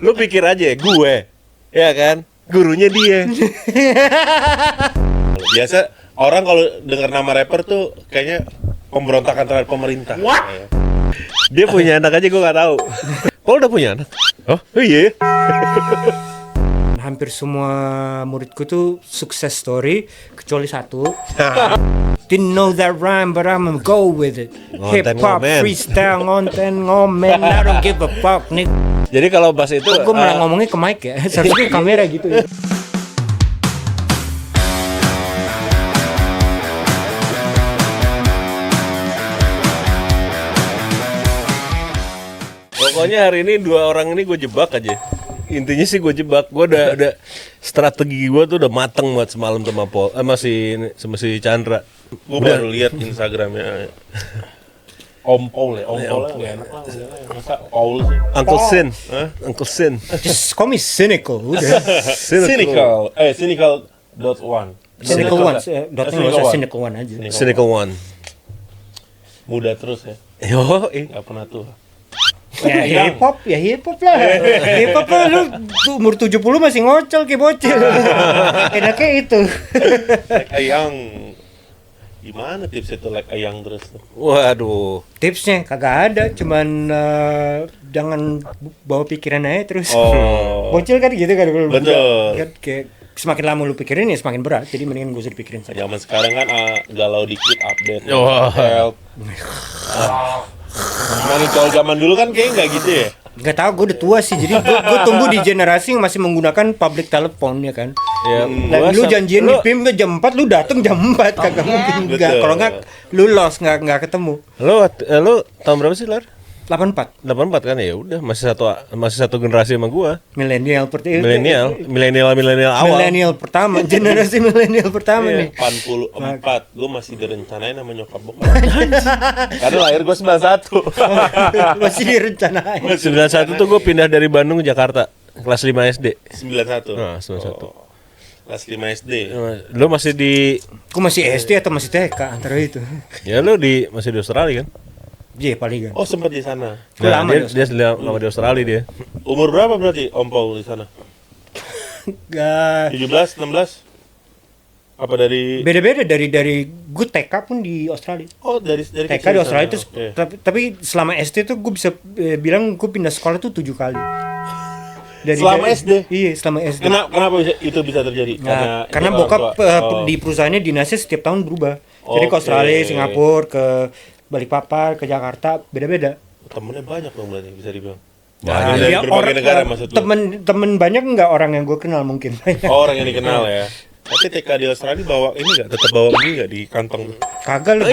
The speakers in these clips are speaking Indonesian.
Lu pikir aja gue, ya kan? Gurunya dia. Biasa orang kalau dengar nama rapper tuh kayaknya pemberontakan terhadap pemerintah. What? Dia punya anak aja gue nggak tahu. Paul udah punya anak? Oh iya. Hampir semua muridku tuh sukses story kecuali satu. Didn't know that rhyme but I'm gonna go with it. Ngonten Hip hop ngomen. freestyle ngonten ngomen. I don't give a fuck nih. Jadi kalau bahas itu, Gue malah ngomongnya ke mic ya. Seharusnya ke kamera gitu ya. pokoknya hari ini dua orang ini gue jebak aja. Intinya sih gue jebak. Gue udah strategi gue tuh udah mateng buat semalam sama Paul, sama si Chandra. Gue baru lihat Instagramnya. Om Paul ya, Om Paul nggak enak lah, masa Paul sih? Uncle Sin, Uncle Sin. Just call me cynical. Udah. Cynical, cynical.1. Cynical one. Dotnya nggak usah cynical one aja. Cynical One. Muda terus ya, Yo, nggak pernah tua. Ya hip hop lah. Hip hop lah lu umur 70 masih ngocel kayak bocil. Enaknya itu. Like ayang, gimana tips itu like ayang terus tuh? waduh. Tipsnya kagak ada, cuman jangan bawa pikiran aja terus. Oh. Bocil kan gitu kan kalau Betul. budak, kan kayak semakin lama lu pikirin ya semakin berat. Jadi mendingan gak usah dipikirin saja. Zaman sekarang kan galau dikit update. Wah. Help. Mana kalau zaman dulu kan kayaknya nggak gitu ya. Gak tau, gue udah tua sih. Jadi gue tumbuh di generasi yang masih menggunakan public telephone ya kan. Ya, Dan lu janjian di PIM ke jam 4, lu dateng jam 4 kagak mungkin enggak. Betul. Kalau enggak lu lost enggak ketemu. lu tahun berapa sih, Lar? 84 84 kan, ya udah masih satu generasi sama gua. milenial Milenial awal. Milenial pertama, generasi milenial pertama nih. 84, gue masih direncanain sama nyokap bokap. Karena lahir gue 91. Masih direncanain. 91 tuh gua pindah dari Bandung ke Jakarta kelas 5 SD. 91. Nah, 91. Kelas 5 SD. Lu masih di Aku masih SD atau masih TK antara itu. ya lu masih di Australia kan? Iya paling kan. Oh, sempat di sana. Nah, lama dia lama di Australia dia. Umur berapa berarti Om Paul di sana? Enggak 17, 16? Apa dari beda-beda dari gue TK pun di Australia. Oh, dari TK kecil di Australia sana. itu Oke. tapi selama SD tuh gue bisa bilang gue pindah sekolah tuh 7 kali. Selama SD? Iya, selama SD. Kenapa itu bisa terjadi? Nah, karena orang bokap tua. di perusahaannya dinasnya setiap tahun berubah. Jadi ke Oke. Australia, Singapura, ke Balikpapan, ke Jakarta, beda-beda. Temennya banyak dong berarti bisa dibilang. Banyak. Dari Ya, berbagai negara maksud lu? temen banyak nggak orang yang gue kenal mungkin. Oh, orang yang dikenal ya. Tapi TK di Australia bawa ini nggak? Tetap bawa ini nggak di kantong? Kagak lu.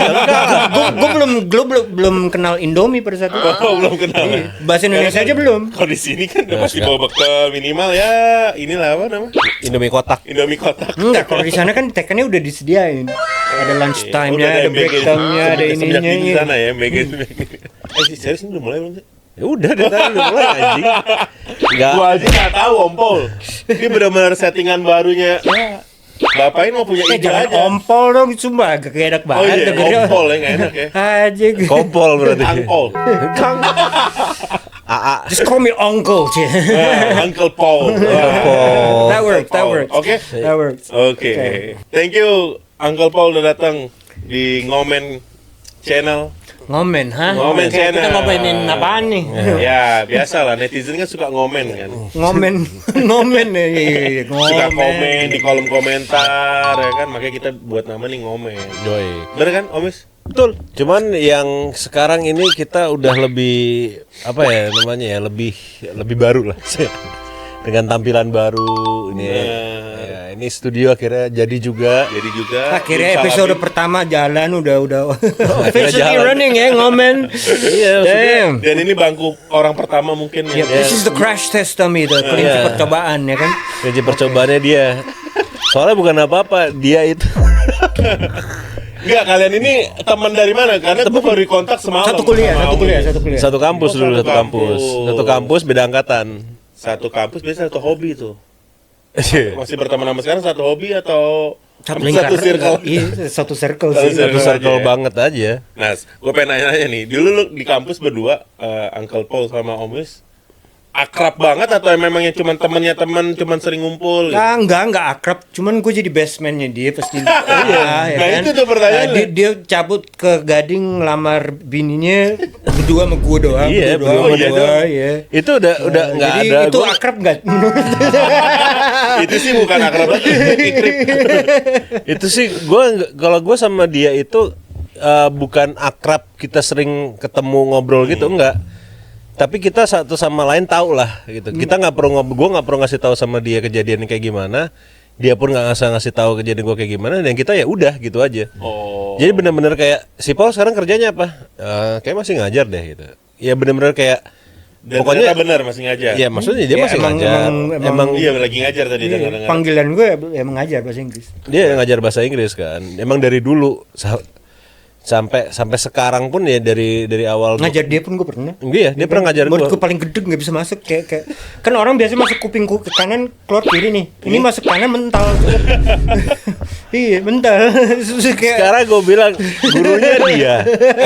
Gue belum kenal Indomie pada saat itu. Oh, belum kenal. Iya, bahasa Indonesia aja belum. Kalau di sini kan udah pasti bawa bekal minimal ya. Inilah apa namanya? Indomie kotak. Indomie kotak. Enggak, kalau di sana kan TK-nya udah disediain. Ada lunch time-nya, ada break time-nya, ada Semenjak di ininya. sana ya, MBG. Serius ini udah mulai belum sih? Ya udah dari tadi udah mulai anjing. Enggak. Gua aja nggak tahu Om Paul. Ini benar-benar settingan barunya. Bapak ini mau punya ide Jangan aja. ompol dong, sumpah gak enak Oh banget. iya, dengernya. Om Paul ya nggak enak ya. Aja gue. Kompol berarti. Uncle. Kang. AA. Just call me uncle, cie. Uncle Paul. Paul. That works, that works. Oke. That works. Oke. Thank you Uncle Paul udah datang di Ngomen Channel. Ngomen, ha? Ngomen Kayak kita channel. ngomenin apaan nih? Ya, biasa lah netizen kan suka ngomen kan. Ngomen nih. Suka komen di kolom komentar ya kan, makanya kita buat nama nih Ngomen. Joy. Bener kan, Omis? Betul. Cuman yang sekarang ini kita udah lebih apa ya namanya ya, lebih baru lah. Dengan tampilan baru ini. Ya, ini studio akhirnya jadi juga. Jadi juga Akhirnya Insya episode Allah- pertama jalan udah officially jalan. running ya, Ngomen. Iya, Damn. Dan ini bangku orang pertama mungkin Yeah, yang this is the crash test Tommy, itu kelinci Yeah. percobaan ya kan. Kerja percobaannya dia. Soalnya bukan apa-apa, dia itu. Enggak, kalian ini teman dari mana? Karena gue baru kontak semalam. Satu kuliah, sama satu Omis. kuliah, satu kuliah. Satu kampus Oh, dulu, satu satu kampus. kampus. Satu kampus beda angkatan. Satu kampus biasa satu hobi tuh. Masih berteman sama sekarang satu hobi atau Satu lingkaran. satu circle? Iya, satu circle Satu sih. circle. Satu circle aja ya. banget aja. Nah, gue pengen nanya-nanya nih. Dulu lu di kampus berdua, Uncle Paul sama Omis, akrab banget atau memangnya cuman temennya teman, cuman sering ngumpul? Gitu? Enggak akrab, cuman gue jadi best man-nya dia pasti. Iya, Nah, itu tuh pertanyaannya. Dia cabut ke Gading ngelamar bininya berdua sama gue doang. Iya, berdua berdua sama iya dia. doang. Iya. Itu udah nggak Jadi ada. itu Gua- akrab enggak? Itu sih bukan akrab lagi, ikrip. itu sih kalau gue sama dia itu bukan akrab, kita sering ketemu ngobrol gitu, enggak. Tapi kita satu sama lain tahu lah gitu. Kita nggak perlu gue nggak perlu ngasih tahu sama dia kejadian kayak gimana. Dia pun nggak ngasih tahu kejadian gue kayak gimana. Dan kita ya udah gitu aja. Oh. Jadi benar-benar kayak si Paul sekarang kerjanya apa? Kayak masih ngajar deh gitu. Ya benar-benar kayak Dan pokoknya ternyata benar masih ngajar. ya maksudnya dia Ya, masih emang- ngajar. emang- Emang Iya lagi ngajar tadi dengar-dengar. Panggilan gue emang ngajar bahasa Inggris. dia ngajar bahasa Inggris kan. Emang dari dulu sampai sekarang pun ya dari awal Ngajar dia pun gue pernah. Iya, dia pernah ngajar Murid gua. gue paling gede nggak bisa masuk kayak kan orang biasa masuk kuping ke kanan keluar kiri nih. Ini masuk kanan mental. Iya mental. Susah kayak Sekarang gue bilang gurunya dia,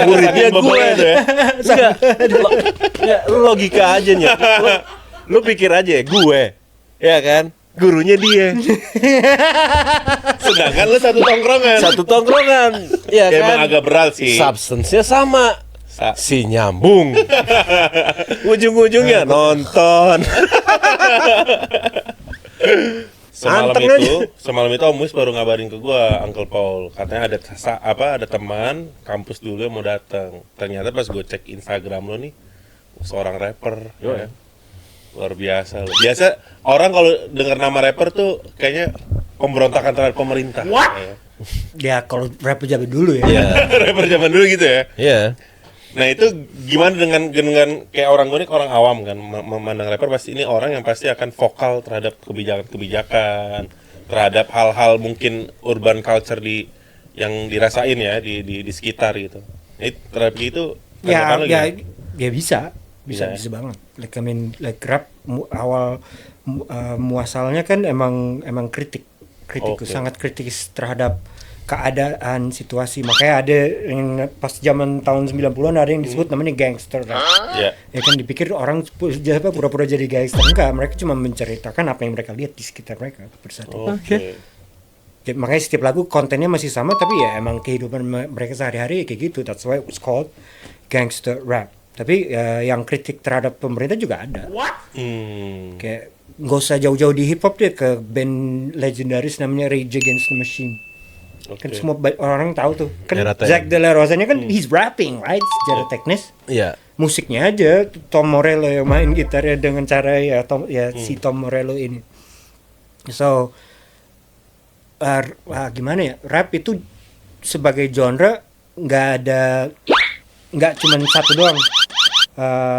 muridnya Saking gue. bebelnya itu ya. Enggak, ya, logika aja nya. Lu pikir aja gue, ya kan? Gurunya dia, Sedangkan lu satu tongkrongan. satu tongkrongan, ya Ya, kan? emang agak berat sih. Substance-nya sama, Sa- si nyambung. Ujung-ujungnya nonton. Anteng Semalam itu Om Mus baru ngabarin ke gua, Uncle Paul, katanya ada teman kampus dulu yang mau datang. Ternyata pas gue cek Instagram lo nih, seorang rapper, ya. Luar biasa lo. Biasa orang kalau dengar nama rapper tuh kayaknya pemberontakan terhadap pemerintah. Ya. ya kalau rap zaman dulu ya. Iya, Rapper zaman dulu gitu ya. iya. Nah itu gimana dengan kayak orang gue nih, orang awam kan memandang rapper pasti ini orang yang pasti akan vokal terhadap kebijakan-kebijakan, terhadap hal-hal mungkin urban culture yang dirasain ya di sekitar gitu. Nah, terhadap itu Ya, tanggapan lo ya, gimana? ya bisa Bisa ya? banget. Like I mean, like rap muasalnya kan emang Oke. sangat kritis terhadap keadaan situasi. Makanya ada yang pas zaman tahun 90-an ada yang disebut namanya gangster rap. Ya. Ya kan dipikir orang pura-pura jadi gangster, enggak, mereka cuma menceritakan apa yang mereka lihat di sekitar mereka bersatu. Oke. Jadi, makanya setiap lagu kontennya masih sama tapi ya emang kehidupan mereka sehari-hari kayak gitu. That's why it's called gangster rap. Tapi yang kritik terhadap pemerintah juga ada. Kayak nggak usah jauh-jauh di hip hop deh, ke band legendaris namanya Rage Against the Machine. Oke. Kan semua orang tahu tuh. Kan Era Zack De La Rosa-nya kan he's rapping, right? Secara teknis. Iya. Musiknya aja Tom Morello yang main gitarnya dengan cara si Tom Morello ini. So gimana ya, rap itu sebagai genre nggak cuma satu doang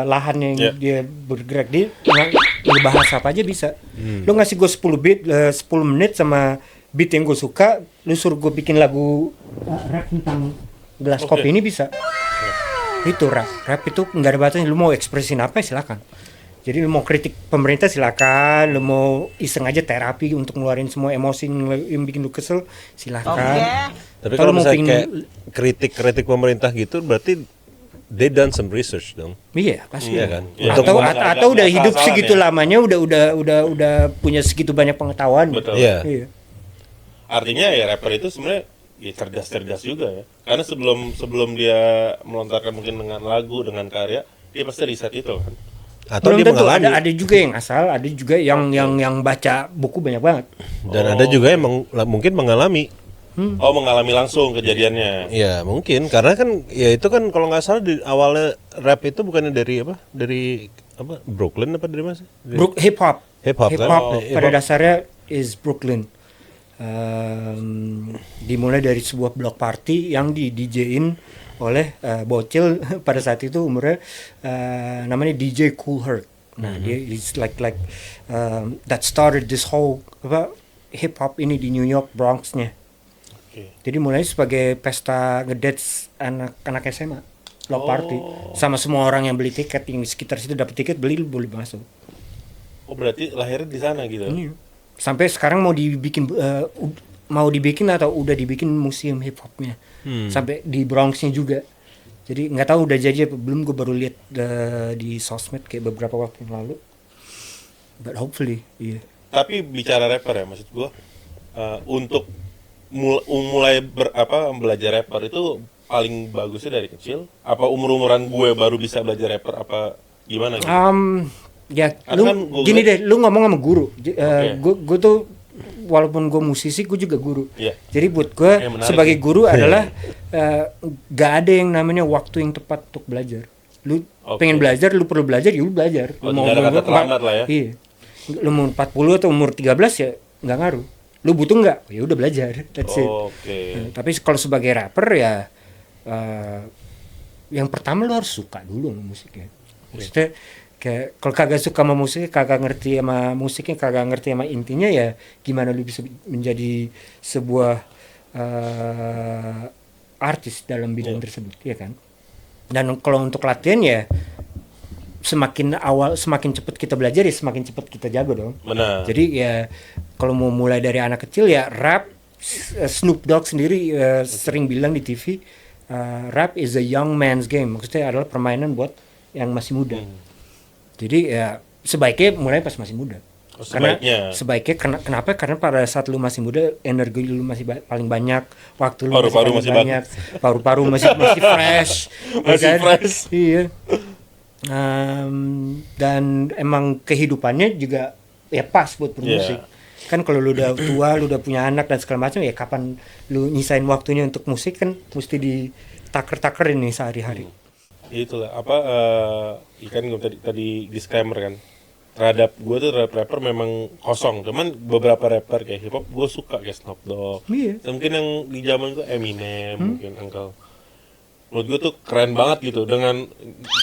lahan yang dia bergerak, dia ngebahas apa aja bisa. Lo ngasih gue 10 menit sama beat yang gue suka, lu suruh gue bikin lagu rap tentang gelas kopi ini bisa. Itu rap itu nggak ada batasnya. Lu mau ekspresin apa silakan. Jadi lu mau kritik pemerintah silakan, lu mau iseng aja terapi untuk ngeluarin semua emosi yang bikin lu kesel silakan. Tapi Kalau kalau mau misalnya pingin- kayak kritik pemerintah gitu, berarti they done some research dong. Iya pasti. Iya kan? Iya, Untuk Atau udah nggak hidup salah segitu ya. lamanya, udah punya segitu banyak pengetahuan. Betul. Iya. Iya. Artinya ya rapper itu sebenarnya ya cerdas juga ya. Karena sebelum dia melontarkan mungkin dengan lagu, dengan karya, dia pasti riset itu kan. atau Belum dia tentu, mengalami. ada juga yang asal, ada juga yang baca buku banyak banget. Dan ada juga yang mungkin mengalami. Oh, mengalami langsung kejadiannya. Ya mungkin karena kan ya itu kan kalau nggak salah di awalnya rap itu bukannya dari apa? Dari apa? Brooklyn apa dari mana sih? Hip hop. Hip hop kan? Hip-hop Hip pada hop. dasarnya is Brooklyn. Dimulai dari sebuah block party yang di DJ-in oleh bocil pada saat itu umurnya namanya DJ Kool Herc. Nah, dia is like that started this whole hip hop ini di New York Bronx-nya. Oke. Jadi mulai sebagai pesta ngedance anak-anak SMA, block party, sama semua orang yang beli tiket, yang di sekitar situ dapat tiket beli boleh masuk. Oh, berarti lahirnya di sana gitu. Iya. Sampai sekarang mau dibikin atau udah dibikin museum hip hopnya, sampai di Bronxnya juga. Jadi nggak tahu udah jadi apa belum, gue baru lihat di sosmed kayak beberapa waktu yang lalu. but hopefully, iya. Tapi bicara rapper ya, maksud gua untuk mulai belajar rapper itu paling bagusnya dari kecil. Apa umur-umuran gue baru bisa belajar rapper apa gimana gitu? Ya, Karena kan gini deh, lu ngomong sama guru. Okay. Gue tuh walaupun gue musisi, gue juga guru. Iya. Jadi buat gue Menarik sebagai nih. guru adalah gak ada yang namanya waktu yang tepat untuk belajar. Lu pengen belajar, lu perlu belajar, ya lu belajar. Oh, Lu tidak ada kata terlambat lah ya. Iya. Lu mau 40 atau umur 13 ya nggak ngaruh. Lu butuh nggak? Ya udah belajar. That's it. Oke. Tapi kalau sebagai rapper ya yang pertama lu harus suka dulu sama musiknya. Maksudnya kayak kalau kagak suka sama musiknya, kagak ngerti sama musiknya, kagak ngerti sama intinya, ya gimana lu bisa menjadi sebuah artis dalam bidang tersebut, ya kan? Dan kalau untuk latihan ya semakin cepat kita belajar ya semakin cepat kita jago dong. Benar. Jadi ya kalau mau mulai dari anak kecil ya rap, Snoop Dogg sendiri sering bilang di TV, rap is a young man's game. Maksudnya adalah permainan buat yang masih muda. Jadi ya sebaiknya mulai pas masih muda. Sebaiknya kenapa? Karena pada saat lu masih muda, energi lu masih paling banyak, waktu lu masih banyak, paru-paru masih fresh, masih fresh. Iya. Dan emang kehidupannya juga ya pas buat bermusik. Kan kalau lu udah tua, lu udah punya anak dan segala macam, ya kapan lu nyisain waktunya untuk musik kan mesti ditaker-takerin nih sehari-hari. Itulah ikan gue tadi disclaimer kan. Terhadap gue tuh rapper memang kosong, cuman beberapa rapper kayak hip hop gue suka kayak Snoop Dogg. Iya. Mungkin yang di zaman gue Eminem, mungkin Uncle. Menurut gue tuh keren banget gitu, dengan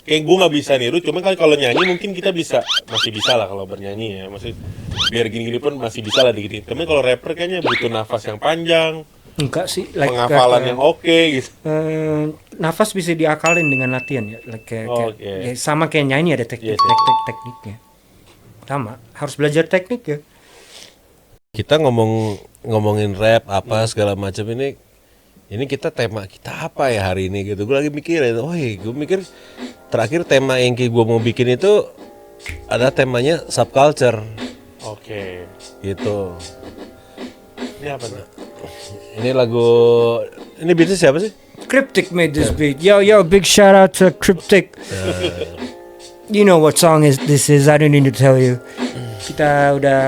kayak gue nggak bisa niru, cuman kan kalau nyanyi mungkin kita masih bisa lah kalau bernyanyi ya, maksud biar gini-gini pun masih bisa lah digini. Tapi kalau rapper kayaknya butuh nafas yang panjang, enggak sih, penghafalan yang oke gitu. Nafas bisa diakalin dengan latihan ya, ya sama kayak nyanyi ada tekniknya. Sama, harus belajar teknik ya. Kita ngomongin rap apa segala macam ini kita tema kita apa ya hari ini gitu. Gue lagi mikir ya, gue mikir terakhir tema yang gue mau bikin itu ada temanya subculture. Oke. Gitu. Ini apa nih? Ini ini beatnya siapa sih? Cryptic made this beat. Yo, big shout out to Cryptic. You know what song this is, I don't need to tell you. Kita udah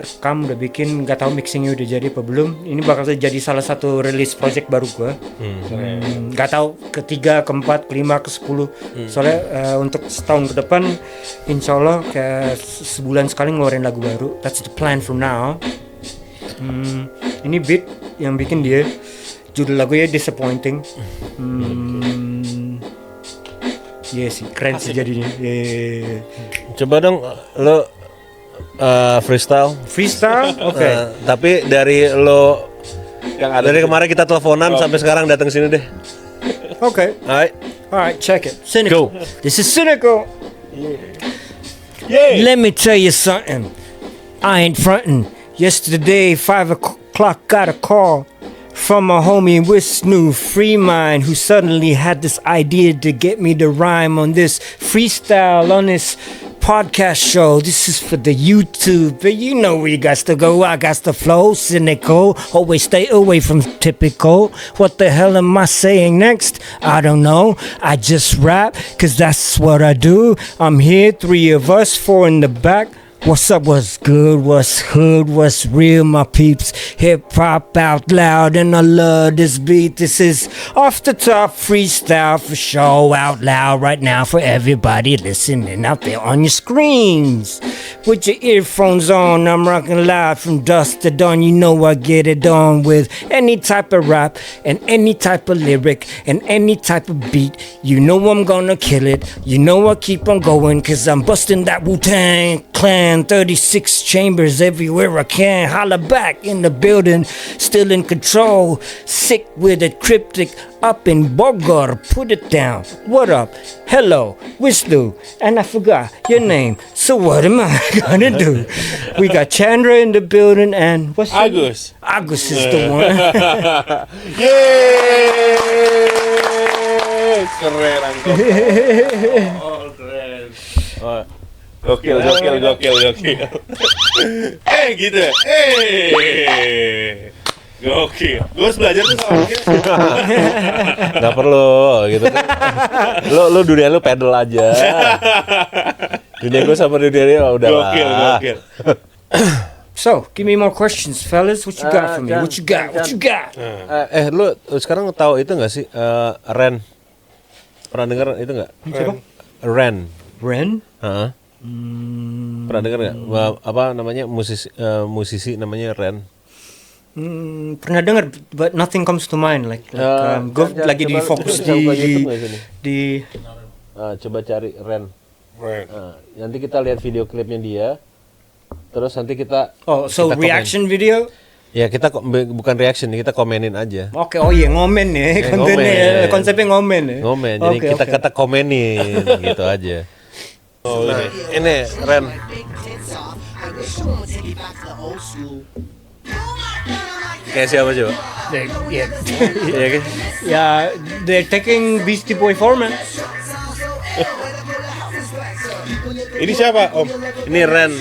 rekam, udah bikin, nggak tahu mixingnya udah jadi apa belum. Ini bakal jadi salah satu release project baru gua. Nggak tahu ketiga, keempat, kelima, ke-10. Soalnya untuk setahun ke depan, insya Allah kayak sebulan sekali ngeluarin lagu baru. That's the plan for now. Ini beat yang bikin dia, judul lagunya Disappointing. Iya sih, keren sih jadinya. Coba dong lo freestyle. Freestyle? Oke. Tapi dari lo dari kemarin kita teleponan sampai sekarang datang sini deh. Oke. Alright, check it. Cynical. Go. This is Cynical. Yay. Let me tell you something. I ain't frontin'. Yesterday, 5 o'clock, got a call from a homie with Snoop Free Mind, who suddenly had this idea to get me to rhyme on this freestyle on this podcast show. This is for the YouTube, but you know where you got to go. I got to flow, cynical, always stay away from typical. What the hell am I saying next? I don't know. I just rap, cause that's what I do. I'm here, 3 of us, 4 in the back. What's up, what's good, what's hood, what's real, my peeps? Hip-hop out loud, and I love this beat. This is off the top freestyle for show out loud right now for everybody listening out there on your screens. With your earphones on, I'm rocking loud from dusk to dawn. You know I get it on with any type of rap and any type of lyric and any type of beat. You know I'm gonna kill it. You know I keep on going, cause I'm busting that Wu-Tang Clan. 36 chambers everywhere I can. Holla back in the building, still in control. Sick with it, Cryptic up in Bogor. Put it down. What up? Hello, Wislu. And I forgot your name. So what am I gonna do? We got Chandra in the building and what's your name? Agus is the one. Yeay! Keren, Uncle. Keren. Gokil. Gitu ya. Gokil. Gue harus belajar tuh sama dia. Nggak perlu gitu kan. Lu dunia lu pedal aja. Dunia gue sama dunia dia udah lah. Gokil. So, give me more questions, fellas. What you got for me? What you got? Lu sekarang tahu itu nggak sih Ren? Pernah dengar itu nggak? Siapa? Ren. Ren? Pernah dengar nggak? Apa namanya musisi namanya Ren? Pernah dengar, but nothing comes to mind. Gue lagi di fokus di coba cari Ren. Ren. Nanti kita lihat video klipnya dia. Terus nanti kita so kita reaction video. Ya kita bukan reaction, kita komenin aja. Oke, oh iya ngomen ya kontennya, ngomen. Konsepnya ngomen ya. Ngomen, jadi kita komenin gitu aja. Nah, ini Ren. Kayak siapa coba? Iya, Iya kan? ya they're taking Beastie Boy format. Ini siapa, Om? Ini Ren.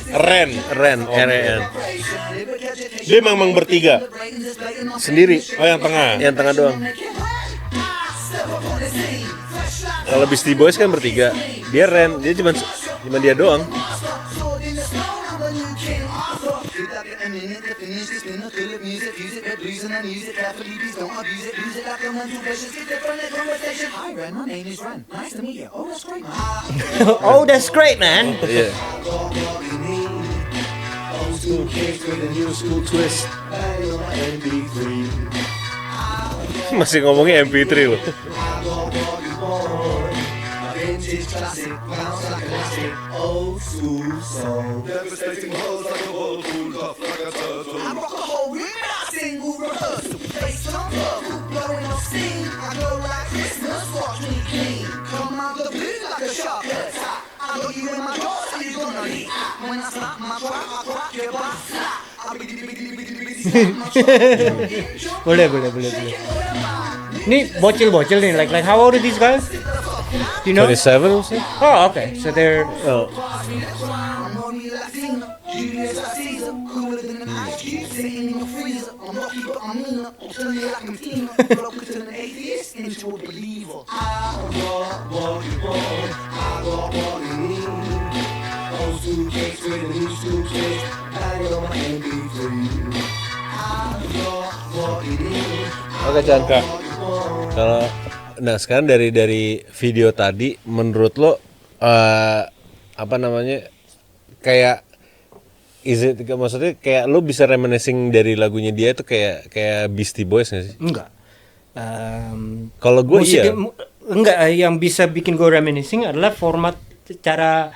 Ren. R-E-N. Dia memang bertiga. Sendiri. Oh, yang tengah. Yang tengah doang. Kalau Beastie Boys kan bertiga. Dia Ren, dia cuma dia doang. Oh, that's great, man. Iya. Masih ngomongin MP3 loh. boleh. Ini bocil nih, like how old are these guys? You know? 27 sih. Oh, okay. So they're Oke, Chan. Kalau sekarang dari video tadi, menurut lo apa namanya, kayak maksudnya kayak lo bisa reminiscing dari lagunya dia itu kayak Beastie Boys nggak sih? enggak. Kalau gue iya. Enggak, yang bisa bikin gue reminiscing adalah format cara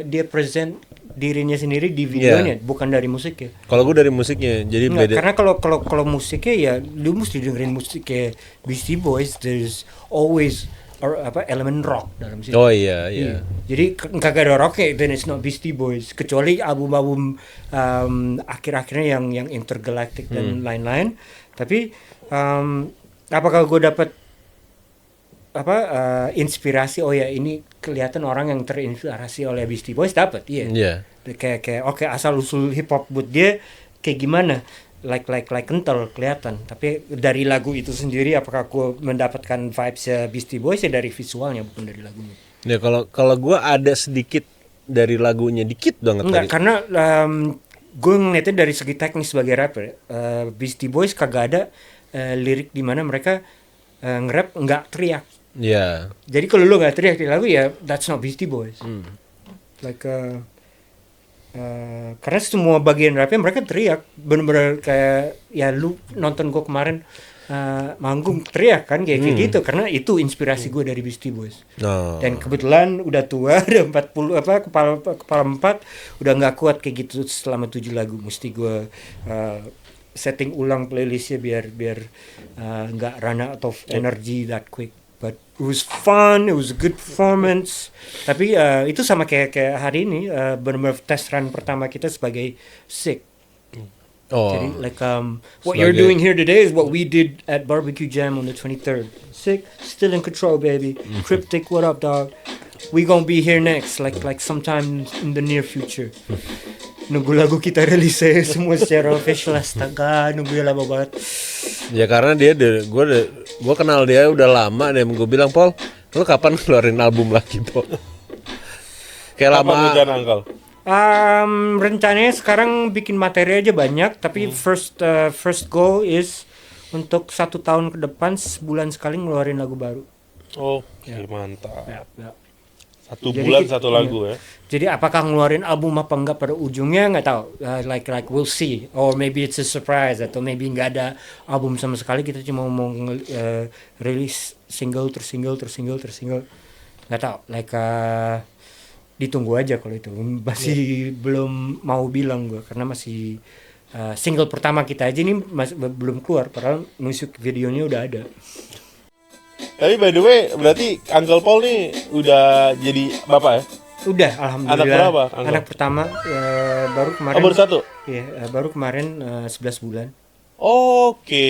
dia present dirinya sendiri di videonya, bukan dari musiknya. Kalau gue dari musiknya, jadi beda. Karena kalau musiknya ya lu mesti dengerin musik kayak Beastie Boys, there's always elemen rock dalam situ. Oh iya. Jadi kagak ada rocknya, then it's not Beastie Boys. Kecuali album-album akhir-akhirnya yang intergalactic dan lain-lain. Tapi apakah gue dapat inspirasi? Oh ya, ini kelihatan orang yang terinspirasi oleh Beastie Boys, dapat, iya. Kayak oke, asal usul hip hop buat dia kayak gimana? Like kental kelihatan. Tapi dari lagu itu sendiri, apakah gue mendapatkan vibes Beastie Boys ya dari visualnya, bukan dari lagunya. Ya kalau gue ada sedikit dari lagunya, dikit banget. Enggak, karena gue ngeliatnya dari segi teknis sebagai rapper. Beastie Boys kagak ada lirik di mana mereka nge-rap nggak teriak. Iya. Jadi kalau lu nggak teriak di lagu, ya that's not Beastie Boys. Like karena semua bagian rapnya mereka teriak, bener-bener kayak ya lu nonton gue kemarin manggung teriak kan kayak gitu, karena itu inspirasi gue dari Beastie Boys. Dan kebetulan udah tua, udah 40 kepala 4, udah nggak kuat kayak gitu selama 7 lagu. Mesti gue setting ulang playlistnya biar nggak run out of energy that quick. But it was fun, it was a good performance. Tapi itu sama kayak hari ini, benar-benar test run pertama kita sebagai Sick. Oh. Jadi what you're Sebagai- doing here today is what we did at Barbecue Jam on the 23rd. Sick, still in control, baby. Cryptic, what up, dog? We gonna be here next, like sometime in the near future. Nunggu lagu kita rilis semua secara official. Astaga, nunggu lama banget. Ya karena gue kenal dia udah lama deh. Gue bilang, Paul, lu kapan keluarin album lagi, Paul? Kayak Apa lama. rencana Uncle? Rencananya sekarang bikin materi aja banyak, tapi first goal is untuk 1 tahun ke depan sebulan sekali ngeluarin lagu baru. Oh, mantap. Ya. Satu Jadi bulan kita- satu lagu ya. Jadi apakah ngeluarin album apa enggak pada ujungnya nggak tahu. Like we'll see. Or maybe it's a surprise atau maybe nggak ada album sama sekali. Kita cuma mau rilis single terus single. Nggak tahu. Like ditunggu aja kalau itu. Masih belum mau bilang gue karena masih single pertama kita aja ini masih belum keluar. Padahal musik videonya udah ada. Tapi by the way, berarti Uncle Paul nih udah jadi bapak ya? Udah, alhamdulillah. Anak berapa, Angga? Anak pertama baru kemarin. Oh, baru satu? Iya, baru kemarin 11 bulan. Oke,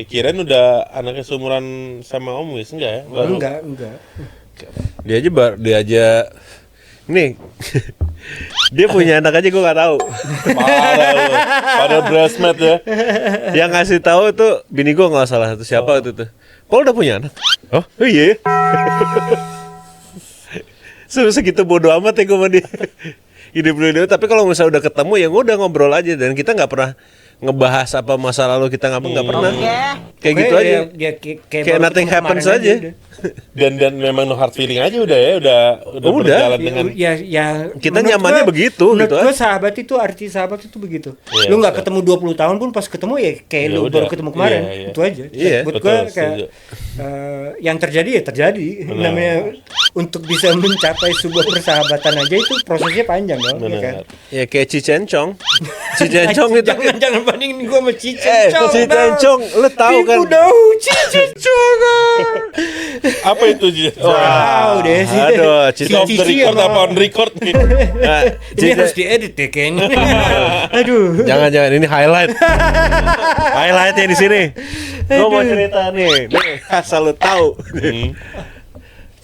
kirain udah anaknya seumuran sama Om Wis, enggak ya? Baru. Enggak. Dia aja nih. Dia punya anak aja gue nggak tahu. Parah lu. Pada breastmate ya. Yang ngasih tahu tuh bini gue nggak salah itu siapa itu tuh. Paul udah punya anak. Oh iya. Segitu bodo amat ya gue sama dia. Hidup tapi kalau misalnya udah ketemu ya udah ngobrol aja dan kita nggak pernah ngebahas apa masa lalu kita nggak pernah. Kayak gitu aja. Dia Kayak baru nothing ketemu happens kemarin aja. udah. Dan memang no hard feeling aja udah ya, udah berjalan dengan Ya, Kita menurut nyamannya begitu, menurut gitu gua aja. sahabat itu arti sahabat itu begitu. Iya, Lu nggak betul. ketemu 20 tahun pun pas ketemu ya kayak Ya lu udah. baru ketemu kemarin. Iya, iya. Itu aja. Iya, Buat betul, gua kayak setuju. yang terjadi ya terjadi. Namanya untuk bisa mencapai sebuah persahabatan aja itu prosesnya panjang dong, ya kan? benar. Ya kayak Cicencong. Cicencong itu jangan bandingin gua sama Cicen. Cicencong, lu tahu kan? Cicen. Apa itu Ji? Wow, deh sih. Aduh, Ini off the Cici record sama- apa on record nih? Nah, Ini harus diedit ya kayaknya. Aduh. Jangan ini highlight. Highlightnya di sini. Gue mau cerita nih asal lu tahu.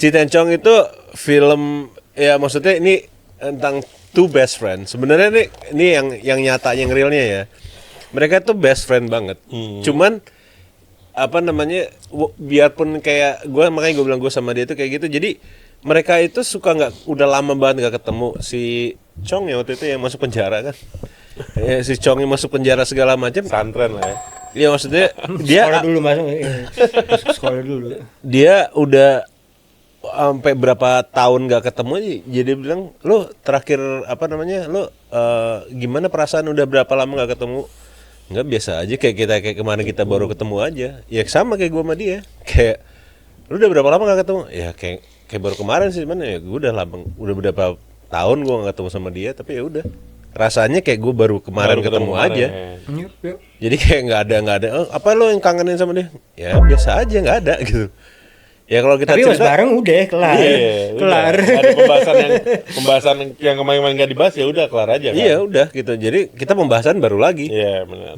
Cicencong itu film ya maksudnya ini tentang two best friend. Sebenarnya ini yang nyata yang realnya ya. Mereka tuh best friend banget. Cuman apa namanya biarpun kayak gue makanya gue bilang gue sama dia tuh kayak gitu. Jadi mereka itu suka nggak udah lama banget nggak ketemu si Chong ya waktu itu yang masuk penjara kan. Si Chong yang masuk penjara segala macam. Santren lah ya. Ya maksudnya dia Sekolah dulu masuk sekolah dulu. dia udah sampai berapa tahun nggak ketemu aja. Jadi dia bilang, "Lu terakhir apa namanya? Lu gimana perasaan udah berapa lama nggak ketemu?" Nggak, biasa aja kayak kemarin kita baru ketemu aja. Ya sama kayak gua sama dia. Kayak lu udah berapa lama nggak ketemu? Ya kayak baru kemarin sih mana ya. Gua udah berapa tahun gua nggak ketemu sama dia, tapi ya udah. Rasanya kayak gua baru kemarin Baru ketemu kemarin, aja. ya. Yuk. Jadi kayak nggak ada. Oh, apa lo yang kangenin sama dia? Ya biasa aja, nggak ada gitu. Ya kalau kita Tapi pas cerita, bareng udah kelar. Iya, Kelar. udah. Ada pembahasan yang kemarin nggak dibahas ya udah kelar aja kan. iya udah gitu. Jadi kita pembahasan baru lagi. Iya benar.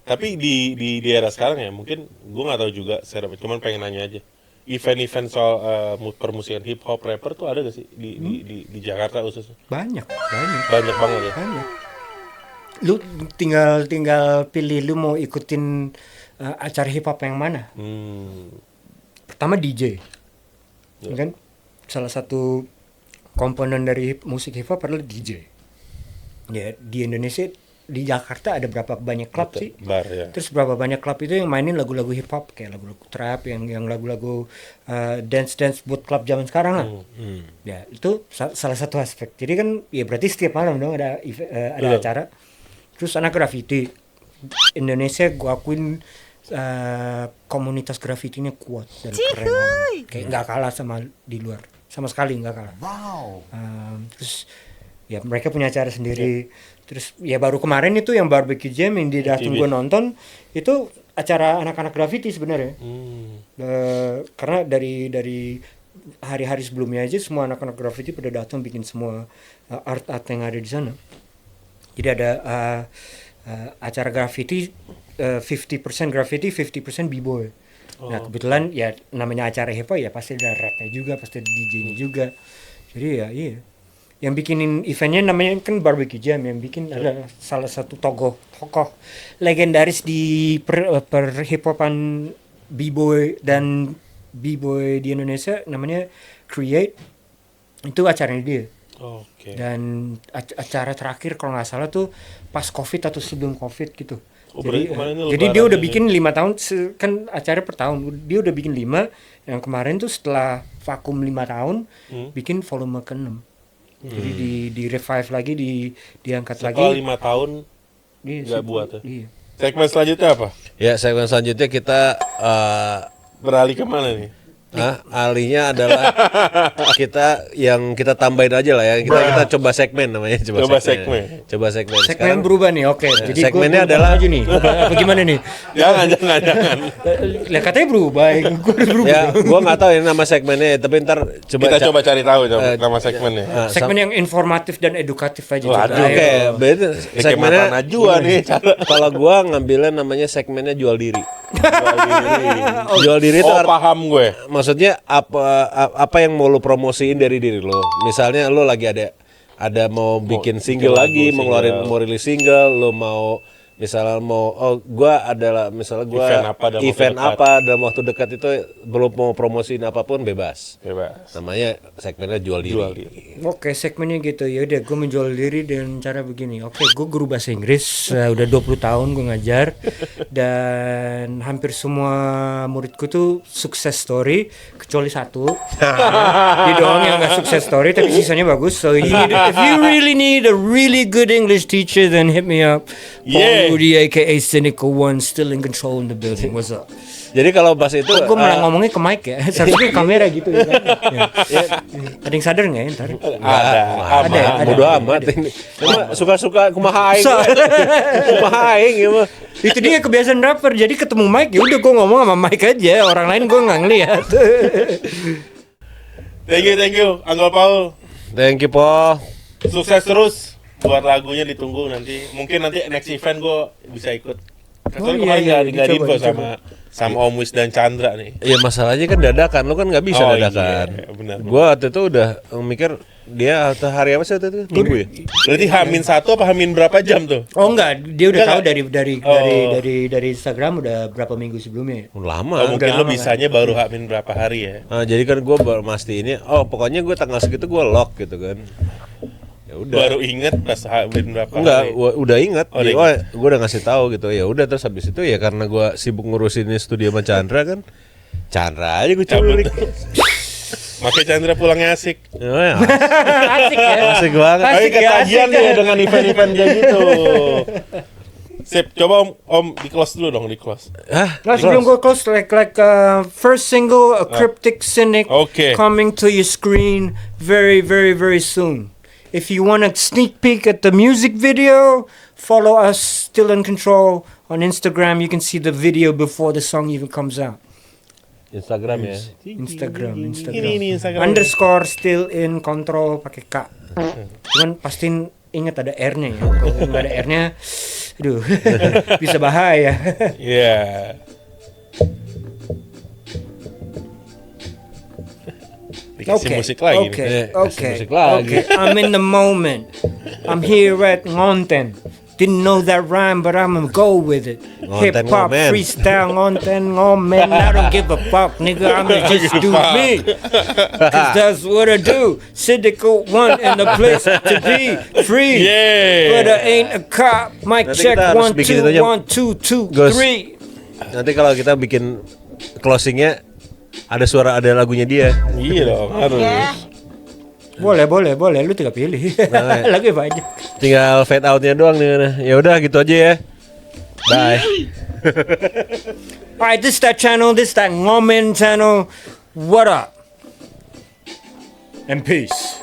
Tapi di era sekarang ya mungkin gue nggak tahu juga secara cuman pengen nanya aja. Event-event soal permusikan hip hop rapper tuh ada gak sih di Jakarta khususnya? Banyak. Banyak banget ya. Banyak. Lu tinggal pilih lu mau ikutin acara hip hop yang mana. Pertama DJ. Ya kan? Salah satu komponen dari musik hip hop adalah DJ. Ya, di Indonesia di Jakarta ada berapa banyak klub sih? Bar ya. Terus berapa banyak klub itu yang mainin lagu-lagu hip hop kayak lagu-lagu trap yang lagu-lagu dance buat klub zaman sekarang lah. Ya, itu salah satu aspek. Jadi kan ya berarti setiap malam dong ada ada Betul. acara. Terus anak graffiti. Indonesia gua akuin komunitas grafitinya kuat dan keren banget. Kayak nggak kalah sama di luar. Sama sekali nggak kalah. Wow. Terus ya mereka punya acara sendiri. Terus ya baru kemarin itu yang barbecue jam yang di datang gue nonton itu acara anak-anak graffiti sebenarnya. Karena dari hari-hari sebelumnya aja semua anak-anak graffiti pada datang bikin semua art yang ada di sana. Jadi ada acara graffiti 50% graffiti, 50% b-boy. Nah kebetulan ya namanya acara hip hop ya pasti ada rapnya juga, pasti ada DJ-nya juga. Jadi ya iya. Yang bikinin eventnya namanya kan Barbecue Jam, yang bikin adalah salah satu tokoh legendaris di per hip hopan b-boy dan b-boy di Indonesia, namanya Create. Itu acaranya dia. Oke. Dan acara terakhir kalau nggak salah tuh pas COVID atau sebelum COVID gitu. Oh, berarti kemarin ini Jadi dia lebaran udah ini. bikin 5 tahun, kan acara per tahun. Dia udah bikin 5, yang kemarin tuh setelah vakum 5 tahun, bikin volume ke-6. Jadi di revive lagi, diangkat Setelah lagi. 5 tahun Iya, nggak buat ya. Iya. Segmen selanjutnya apa? Ya, segmen selanjutnya kita Beralih kemana nih? alihnya adalah kita tambahin aja lah ya. Kita coba segmen namanya, Coba segmen. Coba segmen. Segmen berubah nih, oke. Jadi segmennya gua adalah aja nih. Apa gimana nih? Jangan. Lah katanya berubah, gue harus berubah. ya, gua nggak tahu ini nama segmennya, tapi ntar Kita coba cari tahu Eh, nama segmennya. Segmen yang informatif dan edukatif aja. Waduh, coba. Oke, Ayo. berarti Kayak segmennya mata Najwa nih cara. kalau gua ngambilnya namanya segmennya jual diri. Jual diri itu Oh, paham gue. maksudnya apa yang mau lu promosiin dari diri lo. Misalnya lo lagi ada mau bikin single lagi, mau ngeluarin mau rilis single, lo mau misalnya gua adalah misalnya gua Event apa dalam waktu dekat. dalam waktu dekat itu belum mau promosiin apapun bebas. Bebas. Namanya segmennya jual diri. Oke, segmennya gitu. Ya udah, gue menjual diri dengan cara begini. Oke, gue guru bahasa Inggris, udah 20 tahun gue ngajar, dan hampir semua muridku tuh sukses story kecuali satu. Dia doang yang nggak sukses story, tapi sisanya bagus. So if you really need a really good English teacher, then hit me up. Yeah. Paul Rudy, aka Cynical One, still in control in the building. What's up? Jadi kalau pas itu Gue malah ngomongnya ke mic ya, seharusnya ke kamera gitu ya. Ada yang sadar nggak ya ntar? Ada. bodo amat ini. Cuma suka-suka kumaha aing. Kumaha aing ya mah. Itu dia kebiasaan rapper, jadi ketemu mic ya udah gue ngomong sama mic aja, orang lain gue nggak ngeliat. Thank you, Uncle Paul. Thank you, Paul. Sukses terus buat lagunya, ditunggu nanti. Mungkin nanti next event gue bisa ikut. Kecuali kemarin nggak dicoba, diinfo sama Om Wis dan Chandra nih. Iya, masalahnya kan dadakan, lo kan nggak bisa Oh, dadakan. iya, benar. Gua waktu itu udah mikir dia hari apa sih waktu itu? Minggu ya? Berarti Hamin 1 apa Hamin berapa jam tuh? Oh enggak, dia udah Enggak, tahu Oh. dari Instagram udah berapa minggu sebelumnya. Lama. Oh, mungkin udah lo lama, bisanya baru Hamin berapa hari ya? Jadi kan gue baru mastiin pokoknya gue tanggal segitu gue lock gitu kan. Ya udah. Baru inget pas Hamin berapa Enggak, hari? udah ingat. Oh, udah Gue udah ngasih tahu gitu. Ya udah, terus habis itu ya karena gue sibuk ngurusin studio sama Chandra kan. Chandra aja gue culik. Makanya Chandra pulangnya asik. Oh, ya. Asik ya. Asik banget. Ayo Asik ya, ketagihan asik ya ya. dengan event-event kayak gitu. Sip, coba Om di close dulu dong, di close. Hah? Nah, sebelum gue close, first single, A Cryptic Cynic, Okay. coming to your screen very, very, very soon. If you want a sneak peek at the music video, follow us, Still in Control, on Instagram. You can see the video before the song even comes out. Instagram ya. Instagram. Ini Instagram. Underscore Still in Control pakai K. Cuman pastiin ingat ada R-nya ya. Kalau nggak ada R-nya, aduh, bisa bahaya. Iya. Dikasih musik lagi nih. Okay, kasih musik lagi. I'm in the moment. I'm here at Ngonten. Didn't know that rhyme, but I'm gonna go with it. Ngonten Hip hop, Ngomen. freestyle, Ngonten Ngomen. I don't give a fuck, nigga. I'm gonna just do me. Cause that's what I do. Cynical One in the place to be free. Yeah. But I ain't a cop. Mic Nanti check, kita harus 1, bikin 2, itu aja. 1, 2, 2, Gus. 3. Nanti kalau kita bikin closingnya ada lagunya dia. Iya dong, harus. Boleh. Lu tinggal pilih. Nah, Lagu banyak. Tinggal fade outnya doang nih. Ya udah gitu aja ya. Bye. Alright, this that channel, this that Ngomen channel. What up? And peace.